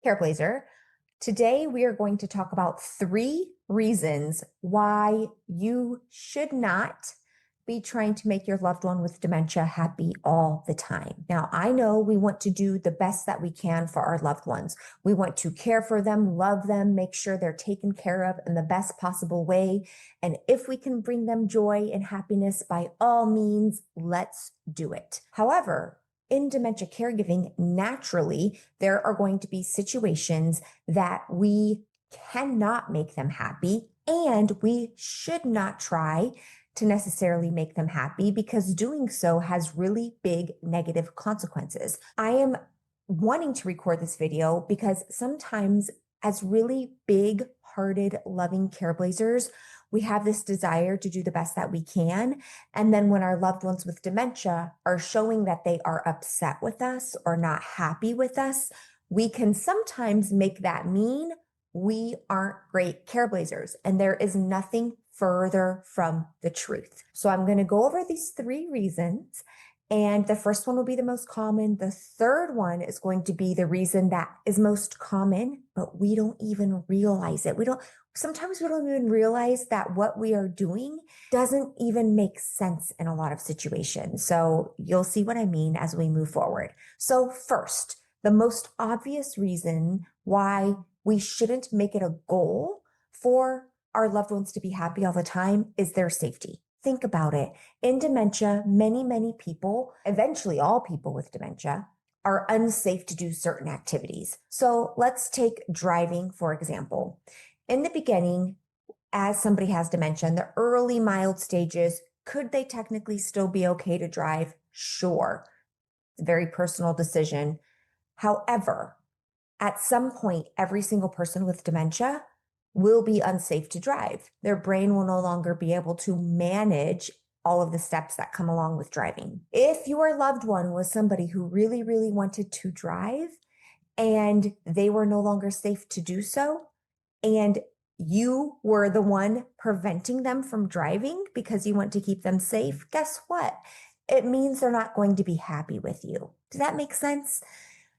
Careblazer. Today, we are going to talk about 3 reasons why you should not be trying to make your loved one with dementia happy all the time. Now, I know we want to do the best that we can for our loved ones. We want to care for them, love them, make sure they're taken care of in the best possible way. And if we can bring them joy and happiness, by all means, let's do it. However, in dementia caregiving, naturally, there are going to be situations that we cannot make them happy, and we should not try to necessarily make them happy because doing so has really big negative consequences. I am wanting to record this video because sometimes, as really big hearted, loving Careblazers, we have this desire to do the best that we can. And then when our loved ones with dementia are showing that they are upset with us or not happy with us, we can sometimes make that mean we aren't great Careblazers. And there is nothing further from the truth. So I'm going to go over these 3 reasons. And the first one will be the most common. The third one is going to be the reason that is most common, but we don't even realize it. Sometimes we don't even realize that what we are doing doesn't even make sense in a lot of situations. So you'll see what I mean as we move forward. So first, the most obvious reason why we shouldn't make it a goal for our loved ones to be happy all the time is their safety. Think about it. In dementia, many people, eventually all people with dementia, are unsafe to do certain activities. So let's take driving, for example. In the beginning, as somebody has dementia, in the early mild stages, could they technically still be okay to drive? Sure. It's a very personal decision. However, at some point, every single person with dementia will be unsafe to drive. Their brain will no longer be able to manage all of the steps that come along with driving. If your loved one was somebody who really wanted to drive and they were no longer safe to do so, and you were the one preventing them from driving because you want to keep them safe, guess what? It means they're not going to be happy with you. Does that make sense?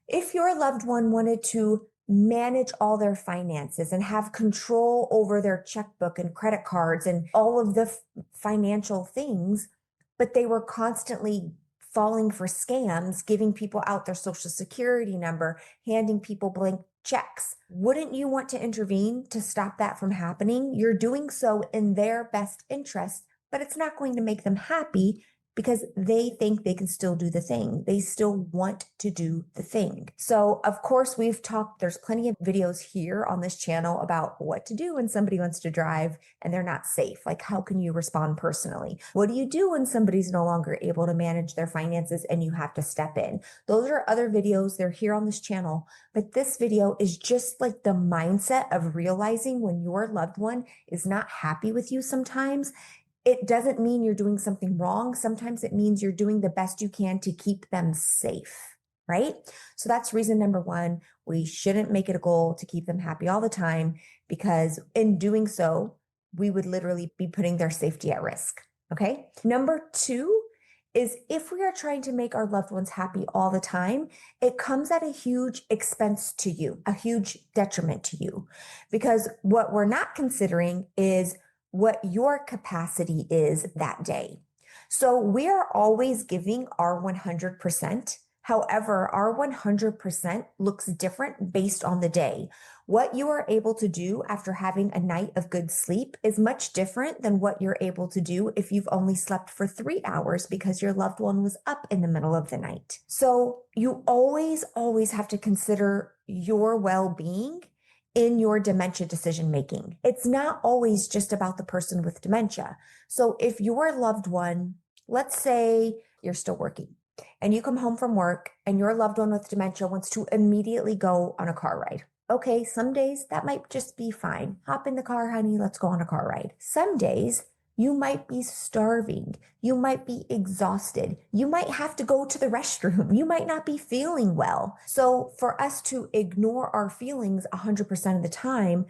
If your loved one wanted to manage all their finances and have control over their checkbook and credit cards and all of the financial things, but they were constantly falling for scams, giving people out their social security number, handing people blank checks, wouldn't you want to intervene to stop that from happening? You're doing so in their best interest, but it's not going to make them happy because they think they can still do the thing. They still want to do the thing. So of course there's plenty of videos here on this channel about what to do when somebody wants to drive and they're not safe. Like, how can you respond personally? What do you do when somebody's no longer able to manage their finances and you have to step in? Those are other videos. They're here on this channel. But this video is just like the mindset of realizing when your loved one is not happy with you sometimes, it doesn't mean you're doing something wrong. Sometimes it means you're doing the best you can to keep them safe, right? So that's reason number 1. We shouldn't make it a goal to keep them happy all the time because in doing so, we would literally be putting their safety at risk, okay? Number 2 is if we are trying to make our loved ones happy all the time, it comes at a huge expense to you, a huge detriment to you, because what we're not considering is what your capacity is that day. So we are always giving our 100%. However, our 100% looks different based on the day. What you are able to do after having a night of good sleep is much different than what you're able to do if you've only slept for 3 hours because your loved one was up in the middle of the night. So you always have to consider your well-being in your dementia decision making. It's not always just about the person with dementia. So if your loved one, let's say you're still working and you come home from work and your loved one with dementia wants to immediately go on a car ride. Okay, some days that might just be fine. Hop in the car, honey, let's go on a car ride. Some days you might be starving. You might be exhausted. You might have to go to the restroom. You might not be feeling well. So for us to ignore our feelings 100% of the time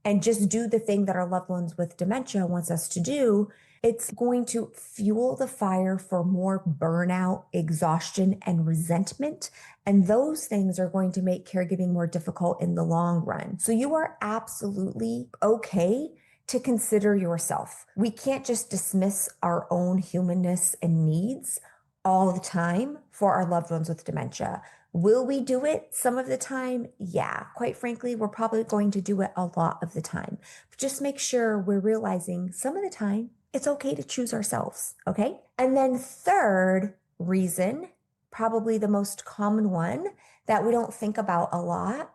and just do the thing that our loved ones with dementia wants us to do, it's going to fuel the fire for more burnout, exhaustion, and resentment. And those things are going to make caregiving more difficult in the long run. So you are absolutely okay to consider yourself. We can't just dismiss our own humanness and needs all the time for our loved ones with dementia. Will we do it some of the time? Yeah, quite frankly, we're probably going to do it a lot of the time. But just make sure we're realizing some of the time it's okay to choose ourselves, okay? And then third reason, probably the most common one that we don't think about a lot,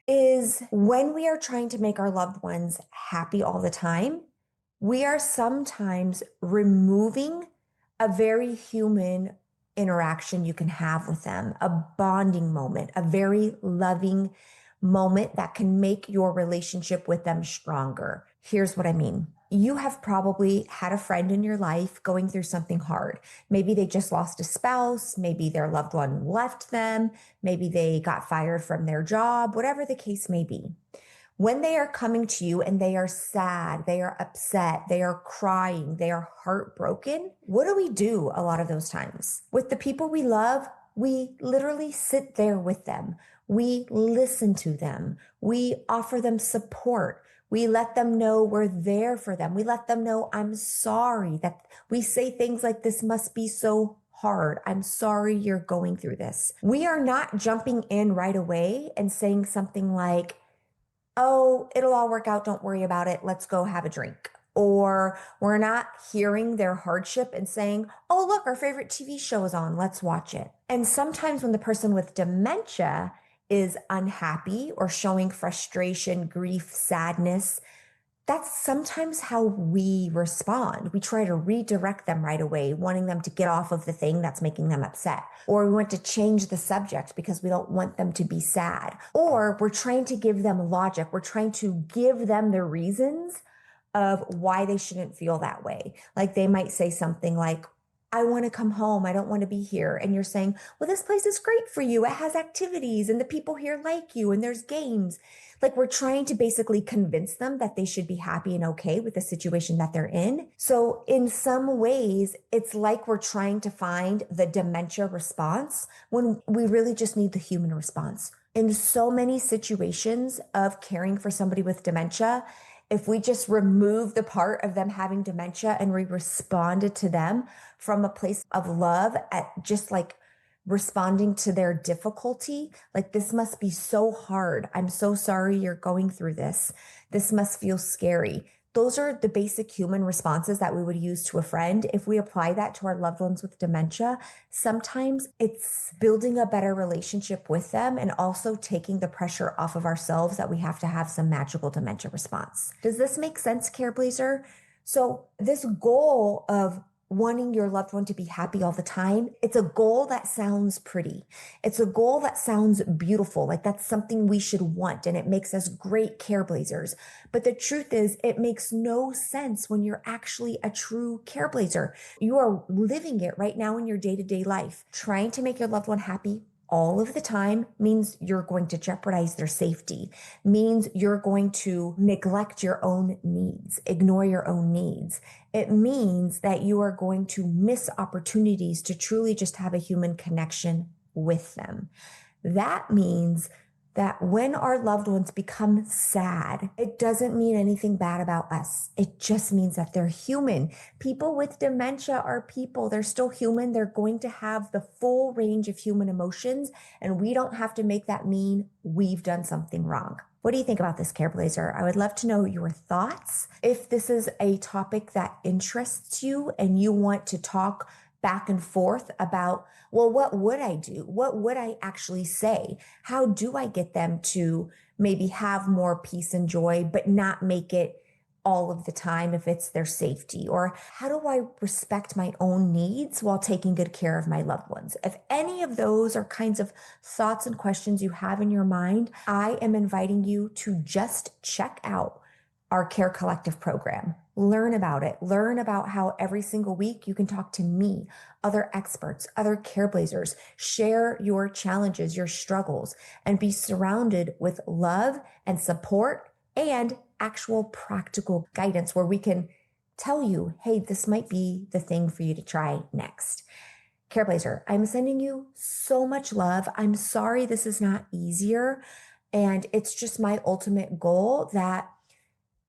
is when we are trying to make our loved ones happy all the time, we are sometimes removing a very human interaction you can have with them, a bonding moment, a very loving moment that can make your relationship with them stronger. Here's what I mean. You have probably had a friend in your life going through something hard. Maybe they just lost a spouse. Maybe their loved one left them. Maybe they got fired from their job, whatever the case may be. When they are coming to you and they are sad, they are upset, they are crying, they are heartbroken, what do we do a lot of those times? With the people we love, we literally sit there with them. We listen to them. We offer them support. We let them know we're there for them. We let them know, I'm sorry. That we say things like, this must be so hard. I'm sorry you're going through this. We are not jumping in right away and saying something like, oh, it'll all work out. Don't worry about it. Let's go have a drink. Or we're not hearing their hardship and saying, oh, look, our favorite TV show is on. Let's watch it. And sometimes when the person with dementia is unhappy or showing frustration, grief, sadness, that's sometimes how we respond. We try to redirect them right away, wanting them to get off of the thing that's making them upset. Or we want to change the subject because we don't want them to be sad. Or we're trying to give them logic. We're trying to give them the reasons of why they shouldn't feel that way. Like they might say something like, I want to come home. I don't want to be here. And you're saying, well, this place is great for you. It has activities and the people here like you and there's games. Like we're trying to basically convince them that they should be happy and okay with the situation that they're in. So in some ways, it's like we're trying to find the dementia response when we really just need the human response. In so many situations of caring for somebody with dementia, if we just remove the part of them having dementia and we responded to them from a place of love at just like responding to their difficulty, like this must be so hard. I'm so sorry you're going through this. This must feel scary. Those are the basic human responses that we would use to a friend. If we apply that to our loved ones with dementia, sometimes it's building a better relationship with them and also taking the pressure off of ourselves that we have to have some magical dementia response. Does this make sense, Careblazer? So this goal of wanting your loved one to be happy all the time, it's a goal that sounds pretty. It's a goal that sounds beautiful. Like that's something we should want and it makes us great Careblazers. But the truth is it makes no sense when you're actually a true Careblazer. You are living it right now in your day-to-day life. Trying to make your loved one happy all of the time means you're going to jeopardize their safety, means you're going to neglect your own needs, ignore your own needs. It means that you are going to miss opportunities to truly just have a human connection with them. That means that when our loved ones become sad, it doesn't mean anything bad about us. It just means that they're human. People with dementia are people. They're still human. They're going to have the full range of human emotions, and we don't have to make that mean we've done something wrong. What do you think about this, Careblazer? I would love to know your thoughts. If this is a topic that interests you and you want to talk back and forth about, well, what would I do? What would I actually say? How do I get them to maybe have more peace and joy, but not make it all of the time if it's their safety? Or how do I respect my own needs while taking good care of my loved ones? If any of those are kinds of thoughts and questions you have in your mind, I am inviting you to just check out our Care Collective program. Learn about it. Learn about how every single week you can talk to me, other experts, other Careblazers, share your challenges, your struggles, and be surrounded with love and support and actual practical guidance where we can tell you, hey, this might be the thing for you to try next. Careblazer, I'm sending you so much love. I'm sorry this is not easier. And it's just my ultimate goal that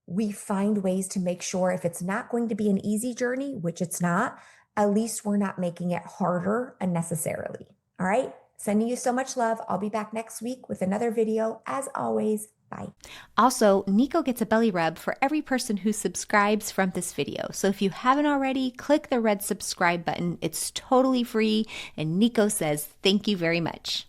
we find ways to make sure if it's not going to be an easy journey, which it's not, at least we're not making it harder unnecessarily. All right. Sending you so much love. I'll be back next week with another video. As always, bye. Also, Nico gets a belly rub for every person who subscribes from this video. So if you haven't already, click the red subscribe button. It's totally free. And Nico says, thank you very much.